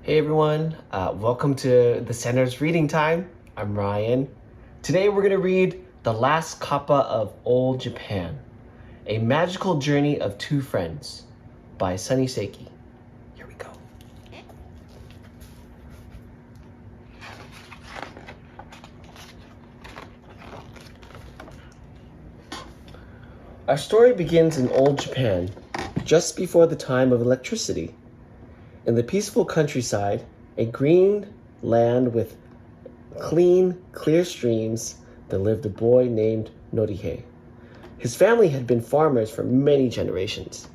Hey everyone, welcome to the Center's Reading Time. I'm Ryan. Today we're going to read The Last Kappa of Old Japan, A Magical Journey of Two Friends by Sunny Seiki. Here we go. Our story begins in old Japan, just before the time of electricity. In the peaceful countryside, a green land with clean, clear streams, there lived a boy named Norihei. His family had been farmers for many generations.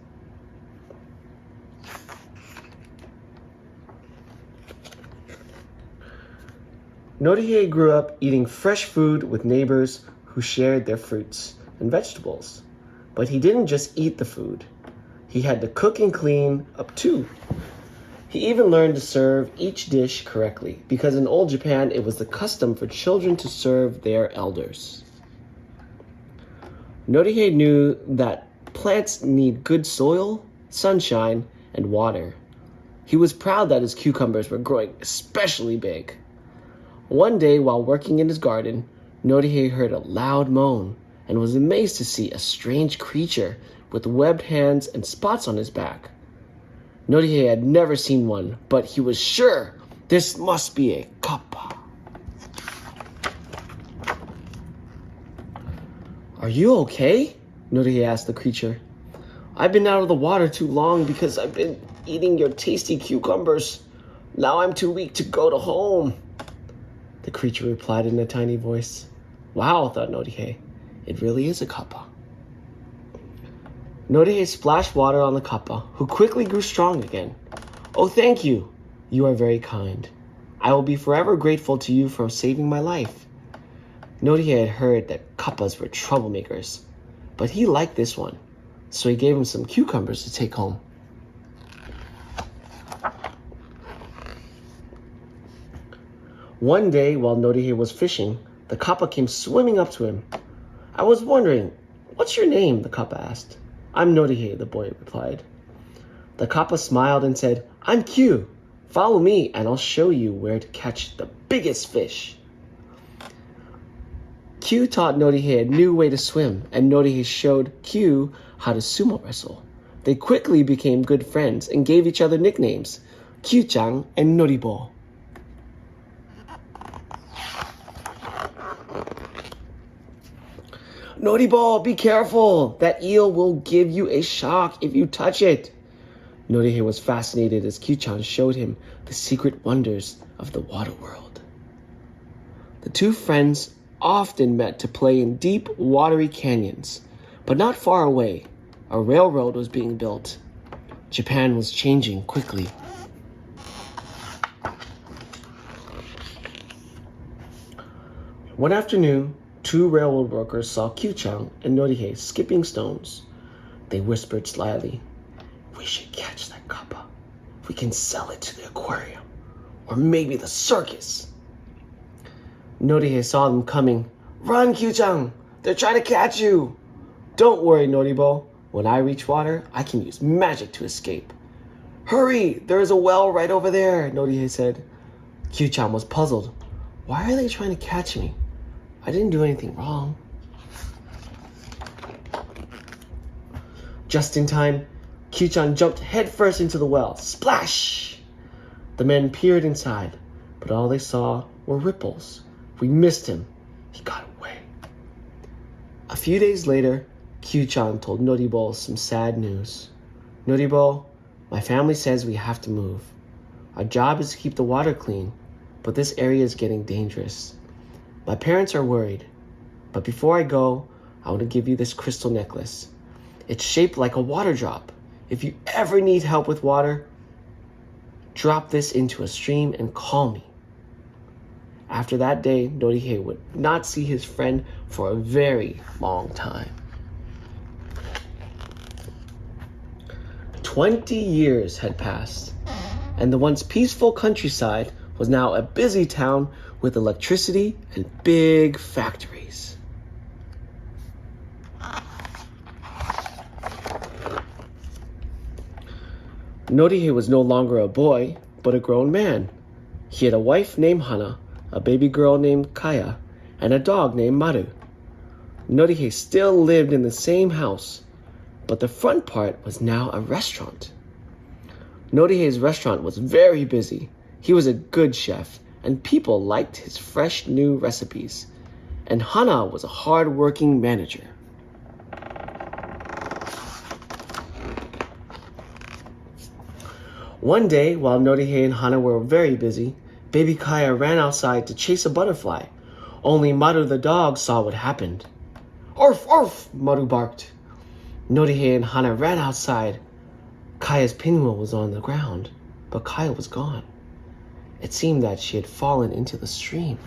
Norihei grew up eating fresh food with neighbors who shared their fruits and vegetables. But he didn't just eat the food. He had to cook and clean up too. He even learned to serve each dish correctly, because in old Japan it was the custom for children to serve their elders. Norihei knew that plants need good soil, sunshine, and water. He was proud that his cucumbers were growing especially big. One day, while working in his garden, Norihei heard a loud moan and was amazed to see a strange creature with webbed hands and spots on his back. Norihei had never seen one, but he was sure this must be a kappa. "Are you okay?" Norihei asked the creature. "I've been out of the water too long because I've been eating your tasty cucumbers. Now I'm too weak to go to home." The creature replied in a tiny voice. "Wow," thought Norihei. "It really is a kappa." Norihei splashed water on the kappa, who quickly grew strong again. "Oh, thank you. You are very kind. I will be forever grateful to you for saving my life." Norihei had heard that kappas were troublemakers, but he liked this one, so he gave him some cucumbers to take home. One day, while Norihei was fishing, the kappa came swimming up to him. "I was wondering, what's your name?" the kappa asked. "I'm Norihei," the boy replied. The kappa smiled and said, "I'm Q. Follow me and I'll show you where to catch the biggest fish." Q taught Norihei a new way to swim, and Norihei showed Q how to sumo wrestle. They quickly became good friends and gave each other nicknames, Q-chan and Noribo. "Noribo, be careful! That eel will give you a shock if you touch it." Norihei was fascinated as Q-chan showed him the secret wonders of the water world. The two friends often met to play in deep, watery canyons, but not far away, a railroad was being built. Japan was changing quickly. One afternoon, two railroad workers saw Q-chan and Norihei skipping stones. They whispered slyly, "We should catch that kappa. We can sell it to the aquarium, or maybe the circus." Norihei saw them coming. "Run, Q-chan! They're trying to catch you!" "Don't worry, Noribo. When I reach water, I can use magic to escape." "Hurry! There is a well right over there," Norihei said. Q-chan was puzzled. "Why are they trying to catch me? I didn't do anything wrong." Just in time, Q-chan jumped headfirst into the well. Splash! The men peered inside, but all they saw were ripples. "We missed him. He got away." A few days later, Q-chan told Noribo some sad news. "Noribo, my family says we have to move. Our job is to keep the water clean, but this area is getting dangerous. My parents are worried, but before I go, I want to give you this crystal necklace. It's shaped like a water drop. If you ever need help with water, drop this into a stream and call me." After that day, Norihei would not see his friend for a very long time. 20 years had passed, and the once peaceful countryside was now a busy town with electricity and big factories. Norihei was no longer a boy, but a grown man. He had a wife named Hana, a baby girl named Kaya, and a dog named Maru. Norihei still lived in the same house, but the front part was now a restaurant. Norihei's restaurant was very busy. He was a good chef, and people liked his fresh new recipes. And Hana was a hard-working manager. One day, while Norihei and Hana were very busy, baby Kaya ran outside to chase a butterfly. Only Maru the dog saw what happened. "Orf, orf!" Maru barked. Norihei and Hana ran outside. Kaya's pinwheel was on the ground, but Kaya was gone. It seemed that she had fallen into the stream.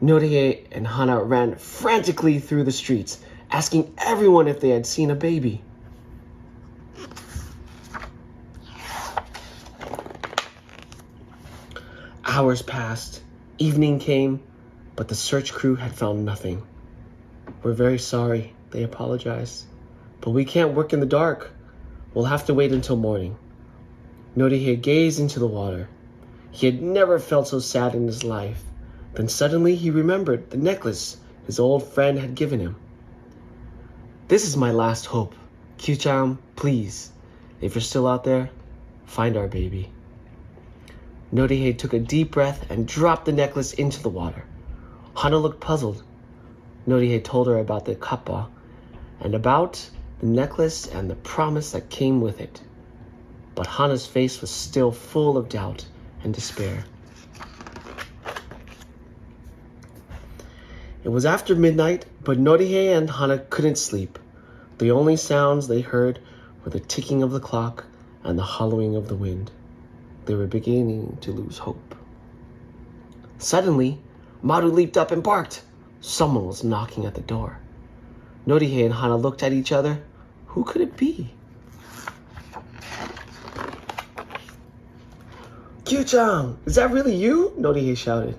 Norihei and Hana ran frantically through the streets, asking everyone if they had seen a baby. Hours passed, evening came, but the search crew had found nothing. "We're very sorry," they apologized, "but we can't work in the dark. We'll have to wait until morning." Norihei gazed into the water. He had never felt so sad in his life. Then suddenly he remembered the necklace his old friend had given him. "This is my last hope. Q-chan, please, if you're still out there, find our baby." Norihei took a deep breath and dropped the necklace into the water. Hana looked puzzled. Norihei told her about the Kappa and about the necklace and the promise that came with it. But Hana's face was still full of doubt and despair. It was after midnight, but Norihei and Hana couldn't sleep. The only sounds they heard were the ticking of the clock and the hollowing of the wind. They were beginning to lose hope. Suddenly, Maru leaped up and barked. Someone was knocking at the door. Norihei and Hana looked at each other. Who could it be? "Q-chan, is that really you?" Norihei shouted.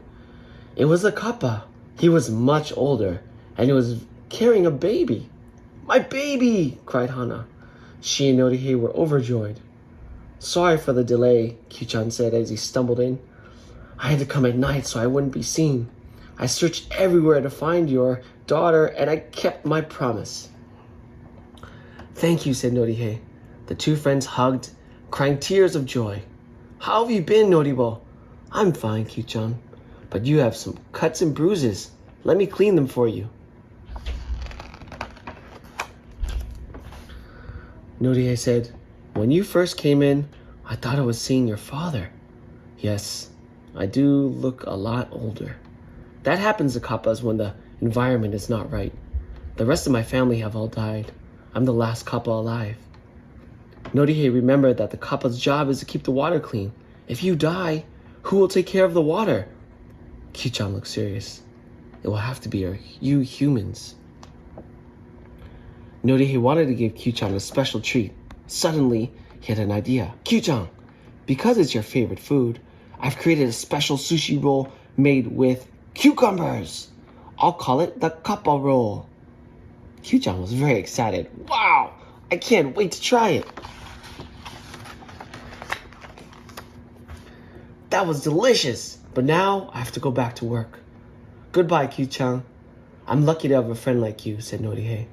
It was the Kappa. He was much older, and he was carrying a baby. "My baby!" cried Hana. She and Norihei were overjoyed. "Sorry for the delay," Q-chan said as he stumbled in. "I had to come at night so I wouldn't be seen. I searched everywhere to find your daughter, and I kept my promise." "Thank you," said Norihei. The two friends hugged, crying tears of joy. "How have you been, Noribo?" "I'm fine, Q-chan. But you have some cuts and bruises. Let me clean them for you." Norihei said, "When you first came in, I thought I was seeing your father. Yes, I do look a lot older. That happens to Kappas when the environment is not right. The rest of my family have all died. I'm the last Kappa alive." Norihei remembered that the Kappa's job is to keep the water clean. If you die, who will take care of the water? Q-chan looked serious. "It will have to be you humans." Norihei wanted to give Q-chan a special treat. Suddenly, he had an idea. "Q-chan, because it's your favorite food, I've created a special sushi roll made with cucumbers. I'll call it the Kappa roll." Q-chan was very excited. "Wow, I can't wait to try it." That was delicious, but now I have to go back to work. "Goodbye, Q-chan. I'm lucky to have a friend like you," said Norihei.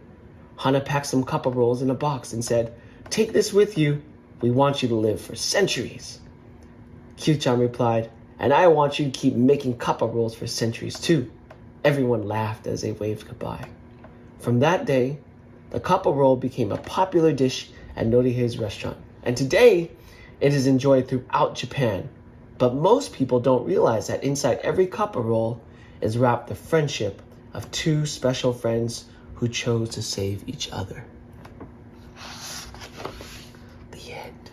Hana packed some Kappa rolls in a box and said, "Take this with you. We want you to live for centuries." Q-chan replied, "And I want you to keep making Kappa rolls for centuries too." Everyone laughed as they waved goodbye. From that day, the Kappa roll became a popular dish at Norihei's restaurant, and today it is enjoyed throughout Japan. But most people don't realize that inside every Kappa roll is wrapped the friendship of two special friends who chose to save each other. The end.